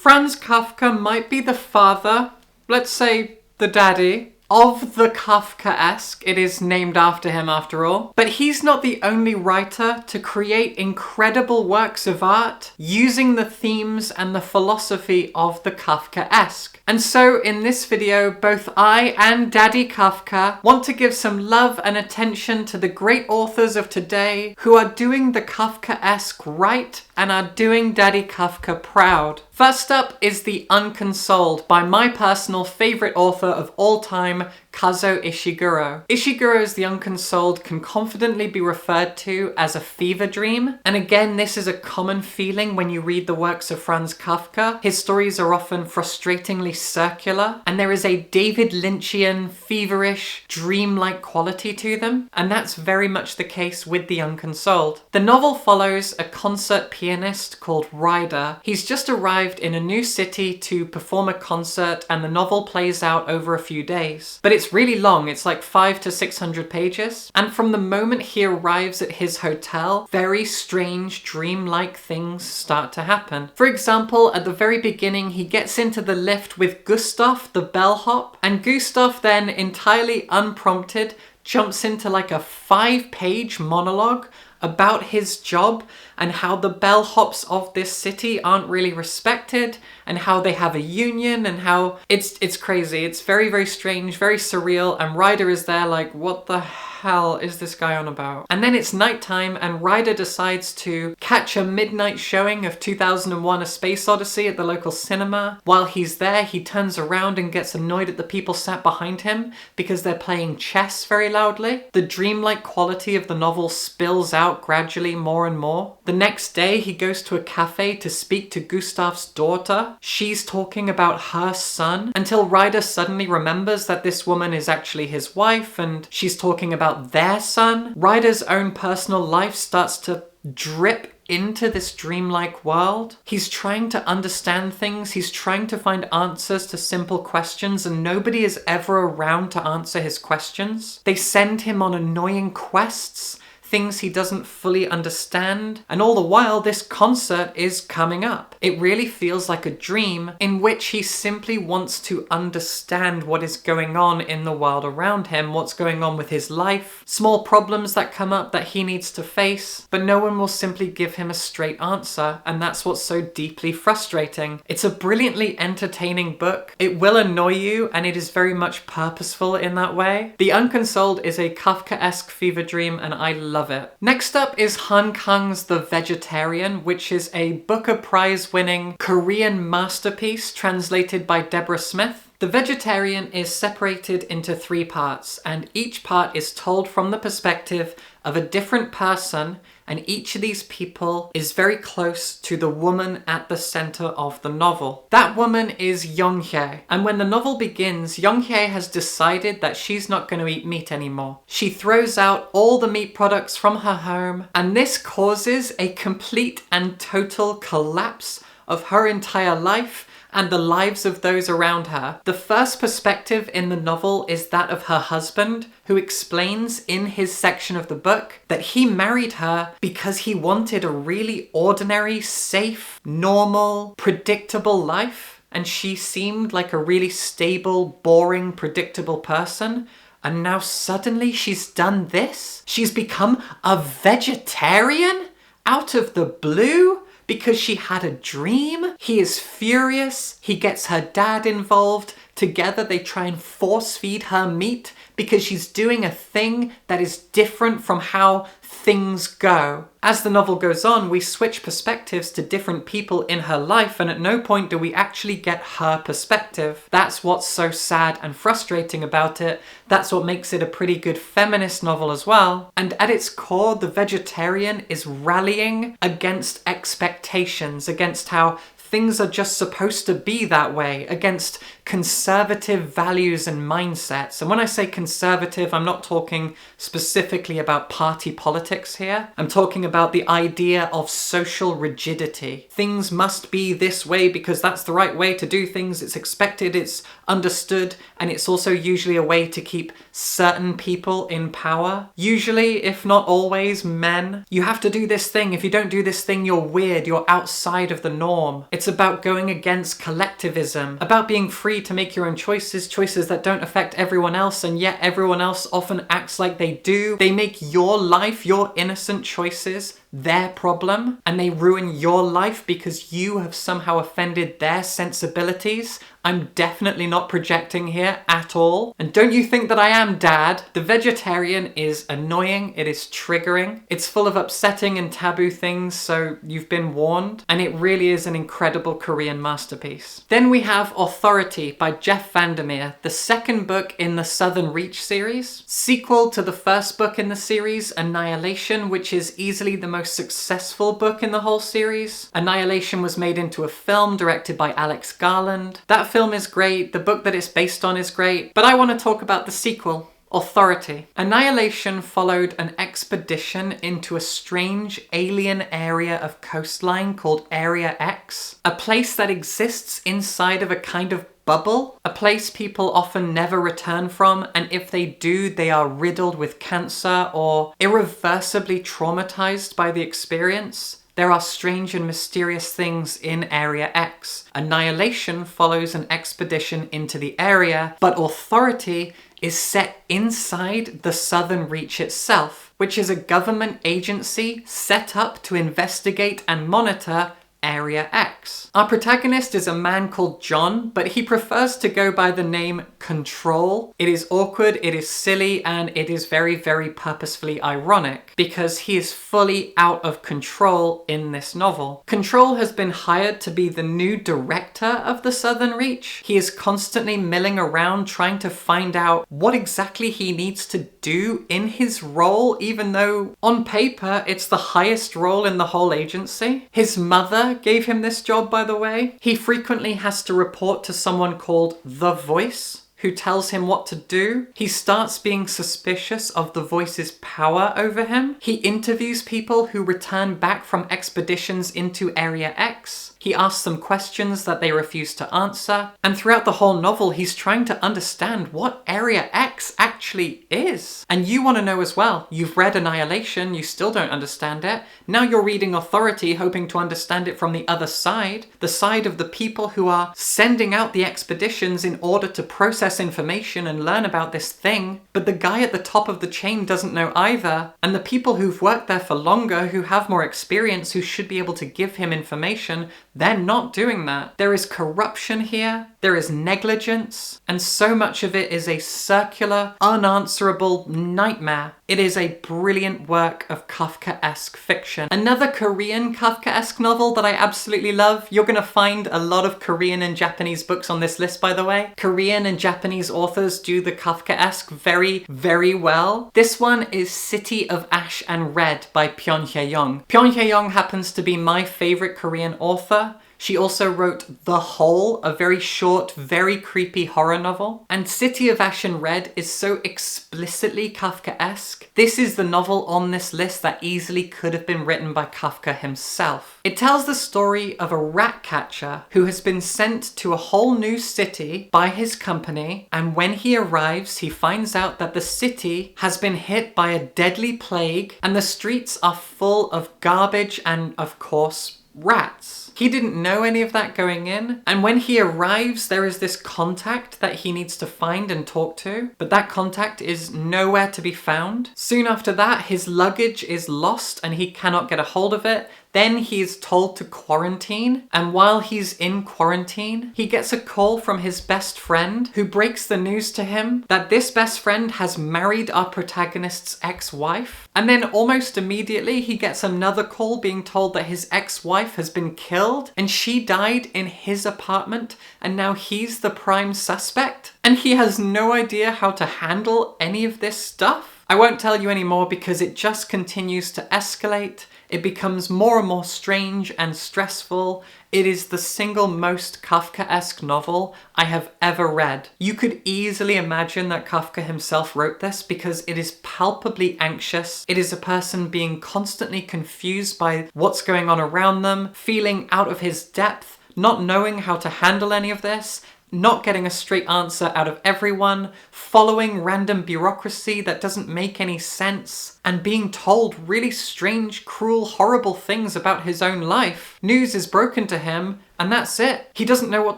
Franz Kafka might be the father, let's say the daddy, of the Kafkaesque. It is named after him after all. But he's not the only writer to create incredible works of art using the themes and the philosophy of the Kafkaesque. And so in this video, both I and Daddy Kafka want to give some love and attention to the great authors of today who are doing the Kafkaesque right and are doing Daddy Kafka proud. First up is The Unconsoled by my personal favourite author of all time, Kazuo Ishiguro. Ishiguro's The Unconsoled can confidently be referred to as a fever dream. And again, this is a common feeling when you read the works of Franz Kafka. His stories are often frustratingly circular, and there is a David Lynchian, feverish, dreamlike quality to them. And that's very much the case with The Unconsoled. The novel follows a concert pianist called Ryder. He's just arrived in a new city to perform a concert, and the novel plays out over a few days. But it's really long, it's like 500 to 600 pages. And from the moment he arrives at his hotel, very strange, dreamlike things start to happen. For example, at the very beginning, he gets into the lift with Gustav the bellhop, and Gustav then, entirely unprompted, jumps into like a 5-page monologue about his job and how the bellhops of this city aren't really respected and how they have a union and how it's crazy. It's very, very strange, very surreal, and Ryder is there like, what the hell is this guy on about? And then it's nighttime and Ryder decides to catch a midnight showing of 2001: A Space Odyssey at the local cinema. While he's there, he turns around and gets annoyed at the people sat behind him because they're playing chess very loudly. The dreamlike quality of the novel spills out gradually more and more. The next day, he goes to a cafe to speak to Gustav's daughter. She's talking about her son until Ryder suddenly remembers that this woman is actually his wife and she's talking about their son. Ryder's own personal life starts to drip into this dreamlike world. He's trying to understand things, he's trying to find answers to simple questions, and nobody is ever around to answer his questions. They send him on annoying quests, things he doesn't fully understand, and all the while this concert is coming up. It really feels like a dream in which he simply wants to understand what is going on in the world around him, what's going on with his life, small problems that come up that he needs to face, but no one will simply give him a straight answer, and that's what's so deeply frustrating. It's a brilliantly entertaining book. It will annoy you, and it is very much purposeful in that way. The Unconsoled is a Kafkaesque fever dream, and I love it. Next up is Han Kang's The Vegetarian, which is a Booker Prize-winning Korean masterpiece translated by Deborah Smith. The Vegetarian is separated into 3 parts, and each part is told from the perspective of a different person, and each of these people is very close to the woman at the center of the novel. That woman is Young-hye, and when the novel begins, Young-hye has decided that she's not going to eat meat anymore. She throws out all the meat products from her home, and this causes a complete and total collapse of her entire life and the lives of those around her. The first perspective in the novel is that of her husband, who explains in his section of the book that he married her because he wanted a really ordinary, safe, normal, predictable life, and she seemed like a really stable, boring, predictable person. And now suddenly she's done this? She's become a vegetarian? Out of the blue? Because she had a dream? He is furious. He gets her dad involved. Together they try and force feed her meat because she's doing a thing that is different from how things go. As the novel goes on, we switch perspectives to different people in her life, and at no point do we actually get her perspective. That's what's so sad and frustrating about it. That's what makes it a pretty good feminist novel as well. And at its core, The Vegetarian is rallying against expectations, against how things are just supposed to be that way, against conservative values and mindsets. And when I say conservative, I'm not talking specifically about party politics here. I'm talking about the idea of social rigidity. Things must be this way because that's the right way to do things. It's expected, it's understood, and it's also usually a way to keep certain people in power. Usually, if not always, men. You have to do this thing. If you don't do this thing, you're weird. You're outside of the norm. It's It's about going against collectivism, about being free to make your own choices, choices that don't affect everyone else, and yet everyone else often acts like they do. They make your life, your innocent choices, their problem, and they ruin your life because you have somehow offended their sensibilities. I'm definitely not projecting here at all. And don't you think that I am, Dad? The Vegetarian is annoying, it is triggering, it's full of upsetting and taboo things, so you've been warned, and it really is an incredible Korean masterpiece. Then we have Authority by Jeff Vandermeer, the second book in the Southern Reach series, sequel to the first book in the series, Annihilation, which is easily the most successful book in the whole series. Annihilation was made into a film directed by Alex Garland. That film is great, the book that it's based on is great, but I want to talk about the sequel, Authority. Annihilation followed an expedition into a strange alien area of coastline called Area X, a place that exists inside of a kind of bubble, a place people often never return from, and if they do, they are riddled with cancer or irreversibly traumatized by the experience. There are strange and mysterious things in Area X. Annihilation follows an expedition into the area, but Authority is set inside the Southern Reach itself, which is a government agency set up to investigate and monitor Area X. Our protagonist is a man called John, but he prefers to go by the name Control. It is awkward, it is silly, and it is very, very purposefully ironic because he is fully out of control in this novel. Control has been hired to be the new director of the Southern Reach. He is constantly milling around trying to find out what exactly he needs to do in his role, even though on paper it's the highest role in the whole agency. His mother gave him this job, by the way. He frequently has to report to someone called The Voice, who tells him what to do. He starts being suspicious of the Voice's power over him. He interviews people who return back from expeditions into Area X. He asks them questions that they refuse to answer. And throughout the whole novel, he's trying to understand what Area X actually is. And you want to know as well. You've read Annihilation, you still don't understand it. Now you're reading Authority, hoping to understand it from the other side. The side of the people who are sending out the expeditions in order to process information and learn about this thing. But the guy at the top of the chain doesn't know either. And the people who've worked there for longer, who have more experience, who should be able to give him information, they're not doing that. There is corruption here, there is negligence, and so much of it is a circular, unanswerable nightmare. It is a brilliant work of Kafkaesque fiction. Another Korean Kafkaesque novel that I absolutely love. You're gonna find a lot of Korean and Japanese books on this list, by the way. Korean and Japanese authors do the Kafkaesque very, very well. This one is City of Ash and Red by Pyun Hye-young. Pyun Hye-young happens to be my favorite Korean author. She also wrote The Hole, a very short, very creepy horror novel. And City of Ash and Red is so explicitly Kafkaesque. This is the novel on this list that easily could have been written by Kafka himself. It tells the story of a rat catcher who has been sent to a whole new city by his company, and when he arrives, he finds out that the city has been hit by a deadly plague and the streets are full of garbage and, of course, rats. He didn't know any of that going in, and when he arrives, there is this contact that he needs to find and talk to, but that contact is nowhere to be found. Soon after that, his luggage is lost and he cannot get a hold of it. Then he is told to quarantine, and while he's in quarantine, he gets a call from his best friend who breaks the news to him that this best friend has married our protagonist's ex-wife. And then almost immediately he gets another call being told that his ex-wife has been killed and she died in his apartment, and now he's the prime suspect. And he has no idea how to handle any of this stuff. I won't tell you anymore because it just continues to escalate. It becomes more and more strange and stressful. It is the single most Kafkaesque novel I have ever read. You could easily imagine that Kafka himself wrote this because it is palpably anxious. It is a person being constantly confused by what's going on around them, feeling out of his depth, not knowing how to handle any of this, not getting a straight answer out of everyone, following random bureaucracy that doesn't make any sense, and being told really strange, cruel, horrible things about his own life. News is broken to him, And that's it. He doesn't know what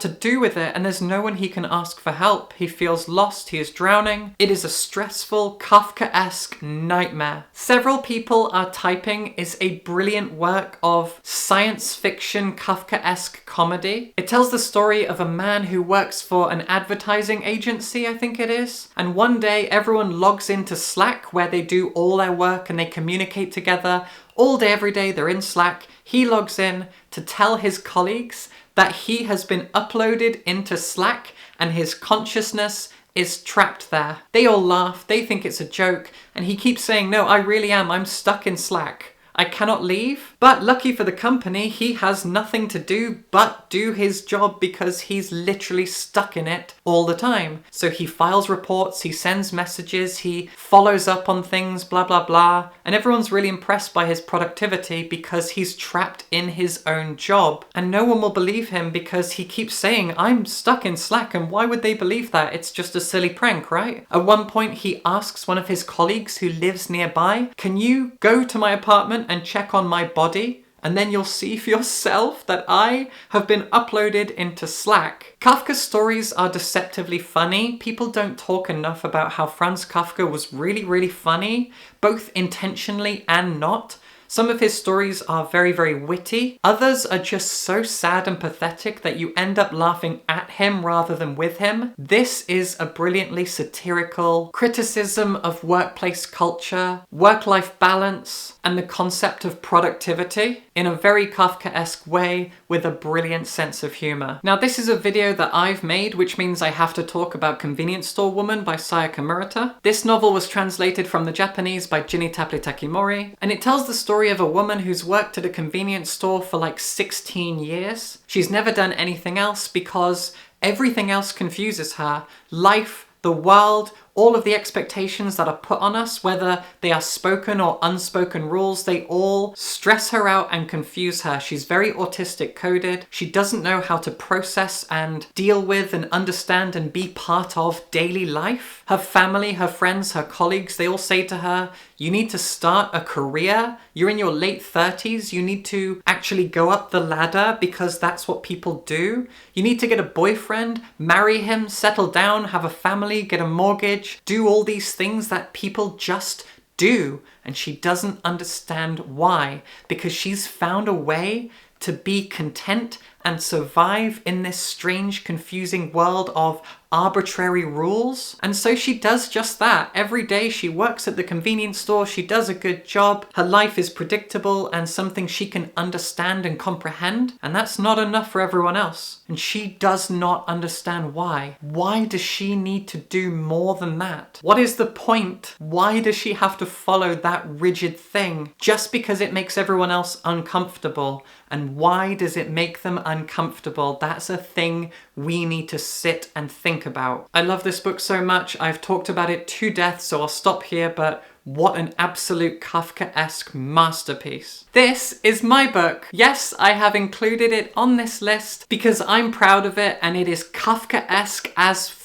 to do with it, and there's no one he can ask for help. He feels lost, he is drowning. It is a stressful, Kafkaesque nightmare. Several People Are Typing is a brilliant work of science fiction Kafkaesque comedy. It tells the story of a man who works for an advertising agency, I think it is. And one day everyone logs into Slack where they do all their work and they communicate together. All day, every day, they're in Slack. He logs in to tell his colleagues that he has been uploaded into Slack and his consciousness is trapped there. They all laugh, they think it's a joke, and he keeps saying, no, I really am, I'm stuck in Slack. I cannot leave. But lucky for the company, he has nothing to do but do his job because he's literally stuck in it all the time. So he files reports, he sends messages, he follows up on things, blah, blah, blah. And everyone's really impressed by his productivity because he's trapped in his own job. And no one will believe him because he keeps saying, I'm stuck in Slack, and why would they believe that? It's just a silly prank, right? At one point, he asks one of his colleagues who lives nearby, can you go to my apartment and check on my body, and then you'll see for yourself that I have been uploaded into Slack. Kafka's stories are deceptively funny. People don't talk enough about how Franz Kafka was really, really funny, both intentionally and not. Some of his stories are very, very witty. Others are just so sad and pathetic that you end up laughing at him rather than with him. This is a brilliantly satirical criticism of workplace culture, work-life balance, and the concept of productivity in a very Kafkaesque way with a brilliant sense of humor. Now, this is a video that I've made, which means I have to talk about Convenience Store Woman by Sayaka Murata. This novel was translated from the Japanese by Jini Takimori, and it tells the story of a woman who's worked at a convenience store for like 16 years. She's never done anything else because everything else confuses her. Life, the world, all of the expectations that are put on us, whether they are spoken or unspoken rules, they all stress her out and confuse her. She's very autistic coded. She doesn't know how to process and deal with and understand and be part of daily life. Her family, her friends, her colleagues, they all say to her, you need to start a career. You're in your late 30s. You need to actually go up the ladder because that's what people do. You need to get a boyfriend, marry him, settle down, have a family, get a mortgage, do all these things that people just do. And she doesn't understand why, because she's found a way to be content and survive in this strange, confusing world of arbitrary rules. And so she does just that. Every day she works at the convenience store, she does a good job, her life is predictable and something she can understand and comprehend, and that's not enough for everyone else. And she does not understand why. Why does she need to do more than that? What is the point? Why does she have to follow that rigid thing just because it makes everyone else uncomfortable? And why does it make them uncomfortable? That's a thing we need to sit and think about. I love this book so much. I've talked about it to death, so I'll stop here, but what an absolute Kafkaesque masterpiece. This is my book. Yes, I have included it on this list because I'm proud of it and it is Kafkaesque as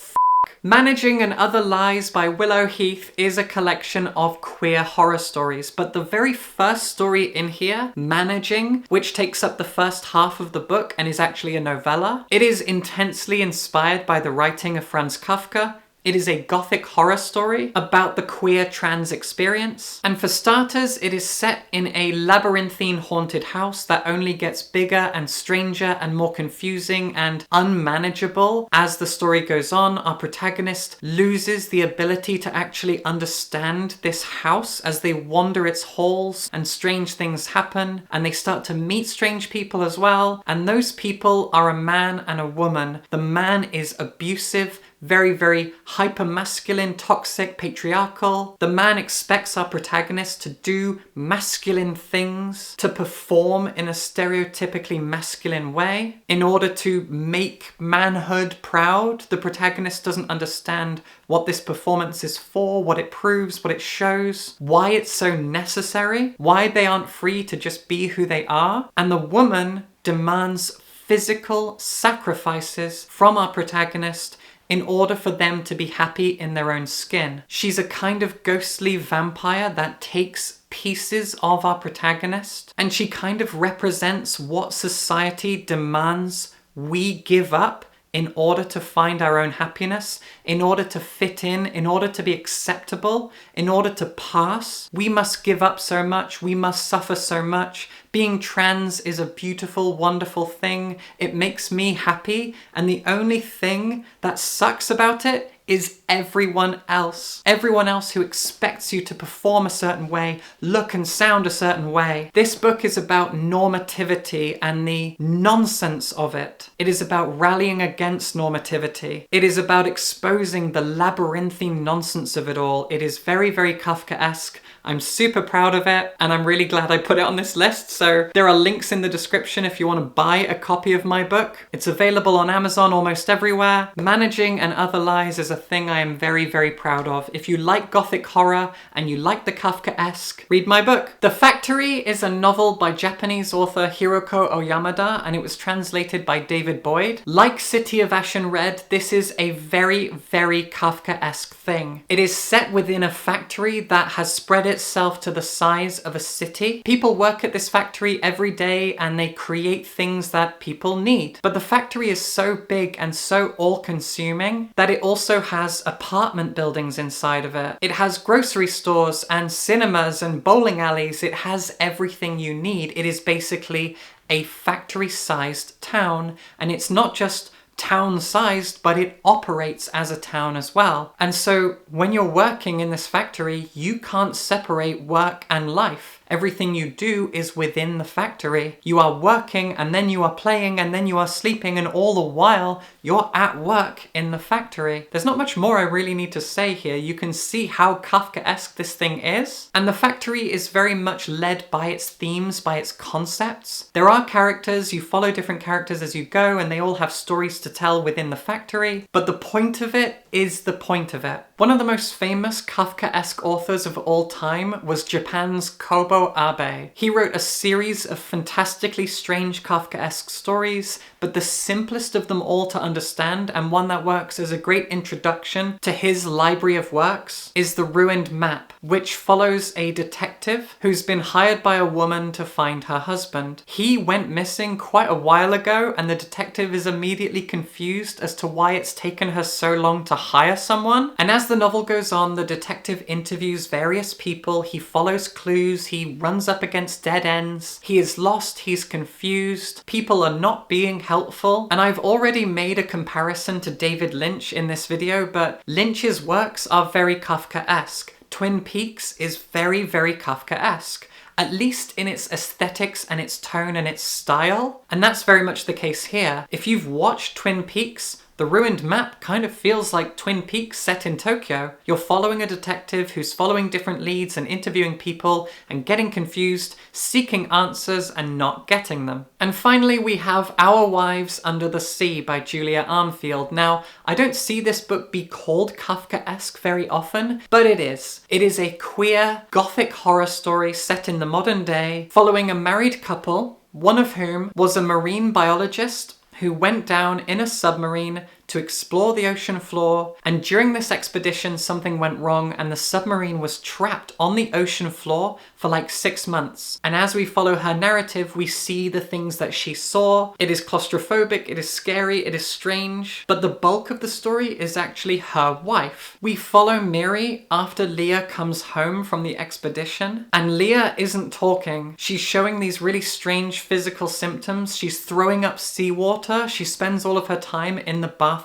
Managing and Other Lies by Willow Heath is a collection of queer horror stories, but the very first story in here, Managing, which takes up the first half of the book and is actually a novella, it is intensely inspired by the writing of Franz Kafka. It is a gothic horror story about the queer trans experience. And for starters, it is set in a labyrinthine haunted house that only gets bigger and stranger and more confusing and unmanageable. As the story goes on, our protagonist loses the ability to actually understand this house as they wander its halls and strange things happen and they start to meet strange people as well. And those people are a man and a woman. The man is abusive, very, very hyper-masculine, toxic, patriarchal. The man expects our protagonist to do masculine things, to perform in a stereotypically masculine way in order to make manhood proud. The protagonist doesn't understand what this performance is for, what it proves, what it shows, why it's so necessary, why they aren't free to just be who they are. And the woman demands physical sacrifices from our protagonist in order for them to be happy in their own skin. She's a kind of ghostly vampire that takes pieces of our protagonist, and she kind of represents what society demands we give up in order to find our own happiness, in order to fit in order to be acceptable, in order to pass. We must give up so much, we must suffer so much. Being trans is a beautiful, wonderful thing. It makes me happy, and the only thing that sucks about it is everyone else. Everyone else who expects you to perform a certain way, look and sound a certain way. This book is about normativity and the nonsense of it. It is about rallying against normativity. It is about exposing the labyrinthine nonsense of it all. It is very, very Kafkaesque. I'm super proud of it, and I'm really glad I put it on this list. So there are links in the description if you want to buy a copy of my book. It's available on Amazon almost everywhere. Managing and Other Lies is a thing I am very, very proud of. If you like Gothic horror and you like the Kafkaesque, read my book. The Factory is a novel by Japanese author Hiroko Oyamada, and it was translated by David Boyd. Like City of Ashen Red, this is a very, very Kafkaesque thing. It is set within a factory that has spread itself to the size of a city. People work at this factory every day and they create things that people need. But the factory is so big and so all-consuming that it also has apartment buildings inside of it. It has grocery stores and cinemas and bowling alleys. It has everything you need. It is basically a factory-sized town, and it's not just town-sized, but it operates as a town as well. And so when you're working in this factory, you can't separate work and life. Everything you do is within the factory. You are working, and then you are playing, and then you are sleeping, and all the while you're at work in the factory. There's not much more I really need to say here. You can see how Kafkaesque this thing is. And the factory is very much led by its themes, by its concepts. There are characters, you follow different characters as you go, and they all have stories to tell within the factory. But the point of it is the point of it. One of the most famous Kafkaesque authors of all time was Japan's Kobo Abe. He wrote a series of fantastically strange Kafkaesque stories, but the simplest of them all to understand, and one that works as a great introduction to his library of works, is The Ruined Map, which follows a detective who's been hired by a woman to find her husband. He went missing quite a while ago, and the detective is immediately confused as to why it's taken her so long to hire someone. And as the novel goes on, the detective interviews various people, he follows clues, he runs up against dead ends, he is lost, he's confused, people are not being helpful. And I've already made a comparison to David Lynch in this video, but Lynch's works are very Kafkaesque. Twin Peaks is very, very Kafkaesque, at least in its aesthetics and its tone and its style. And that's very much the case here. If you've watched Twin Peaks, The Ruined Map kind of feels like Twin Peaks set in Tokyo. You're following a detective who's following different leads and interviewing people and getting confused, seeking answers and not getting them. And finally, we have Our Wives Under the Sea by Julia Armfield. Now, I don't see this book be called Kafkaesque very often, but it is. It is a queer, gothic horror story set in the modern day, following a married couple, one of whom was a marine biologist who went down in a submarine to explore the ocean floor, and during this expedition something went wrong and the submarine was trapped on the ocean floor for like 6 months. And as we follow her narrative, we see the things that she saw. It is claustrophobic, it is scary, it is strange, but the bulk of the story is actually her wife. We follow Miri after Leah comes home from the expedition, and Leah isn't talking. She's showing these really strange physical symptoms. She's throwing up seawater. She spends all of her time in the bathtub.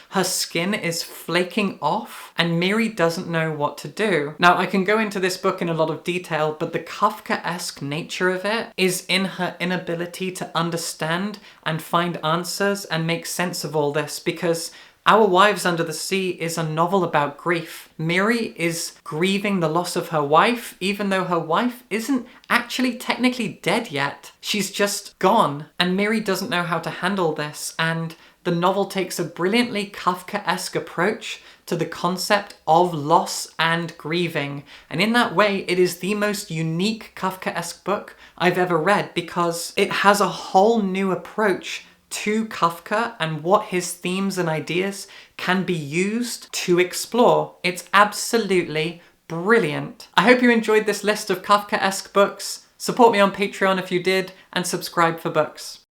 Her skin is flaking off, and Miri doesn't know what to do. Now, I can go into this book in a lot of detail, but the Kafkaesque nature of it is in her inability to understand and find answers and make sense of all this, because Our Wives Under the Sea is a novel about grief. Miri is grieving the loss of her wife, even though her wife isn't actually technically dead yet. She's just gone, and Miri doesn't know how to handle this, and the novel takes a brilliantly Kafkaesque approach to the concept of loss and grieving. And in that way, it is the most unique Kafkaesque book I've ever read, because it has a whole new approach to Kafka and what his themes and ideas can be used to explore. It's absolutely brilliant. I hope you enjoyed this list of Kafkaesque books. Support me on Patreon if you did, and subscribe for books.